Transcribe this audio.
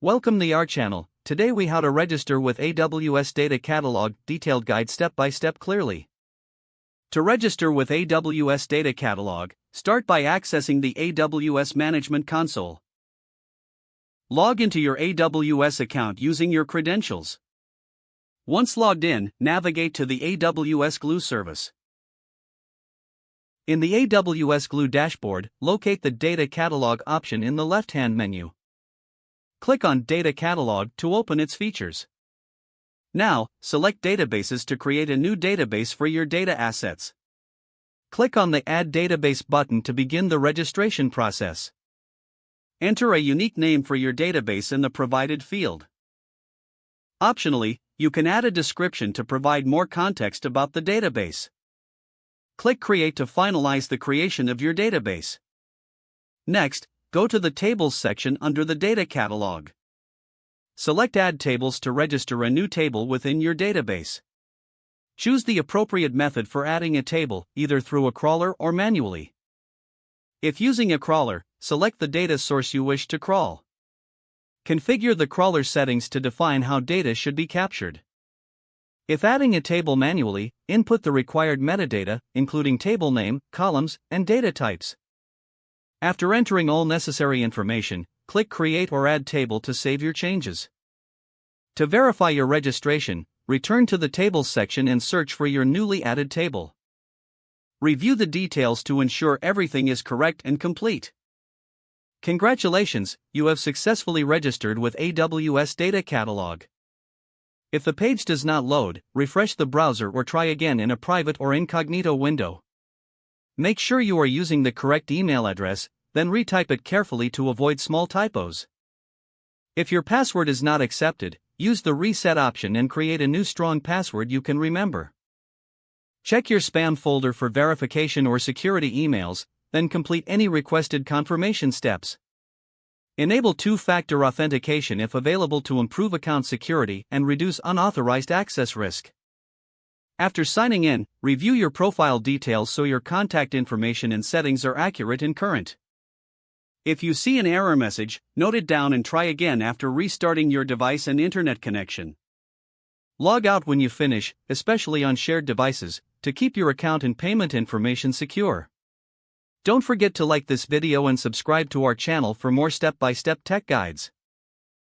Welcome to our channel. Today we how to register with AWS Data Catalog, detailed guide step by step clearly. To register with AWS Data Catalog, start by accessing the AWS Management Console. Log into your AWS account using your credentials. Once logged in, navigate to the AWS Glue service. In the AWS Glue dashboard, locate the Data Catalog option in the left-hand menu. Click on Data Catalog to open its features. Now, select Databases to create a new database for your data assets. Click on the Add Database button to begin the registration process. Enter a unique name for your database in the provided field. Optionally, you can add a description to provide more context about the database. Click Create to finalize the creation of your database. Next, go to the Tables section under the Data Catalog. Select Add Tables to register a new table within your database. Choose the appropriate method for adding a table, either through a crawler or manually. If using a crawler, select the data source you wish to crawl. Configure the crawler settings to define how data should be captured. If adding a table manually, input the required metadata, including table name, columns, and data types. After entering all necessary information, click Create or Add Table to save your changes. To verify your registration, return to the Tables section and search for your newly added table. Review the details to ensure everything is correct and complete. Congratulations, you have successfully registered with AWS Data Catalog. If the page does not load, refresh the browser or try again in a private or incognito window. Make sure you are using the correct email address, then retype it carefully to avoid small typos. If your password is not accepted, use the reset option and create a new strong password you can remember. Check your spam folder for verification or security emails, then complete any requested confirmation steps. Enable two-factor authentication if available to improve account security and reduce unauthorized access risk. After signing in, review your profile details so your contact information and settings are accurate and current. If you see an error message, note it down and try again after restarting your device and internet connection. Log out when you finish, especially on shared devices, to keep your account and payment information secure. Don't forget to like this video and subscribe to our channel for more step-by-step tech guides.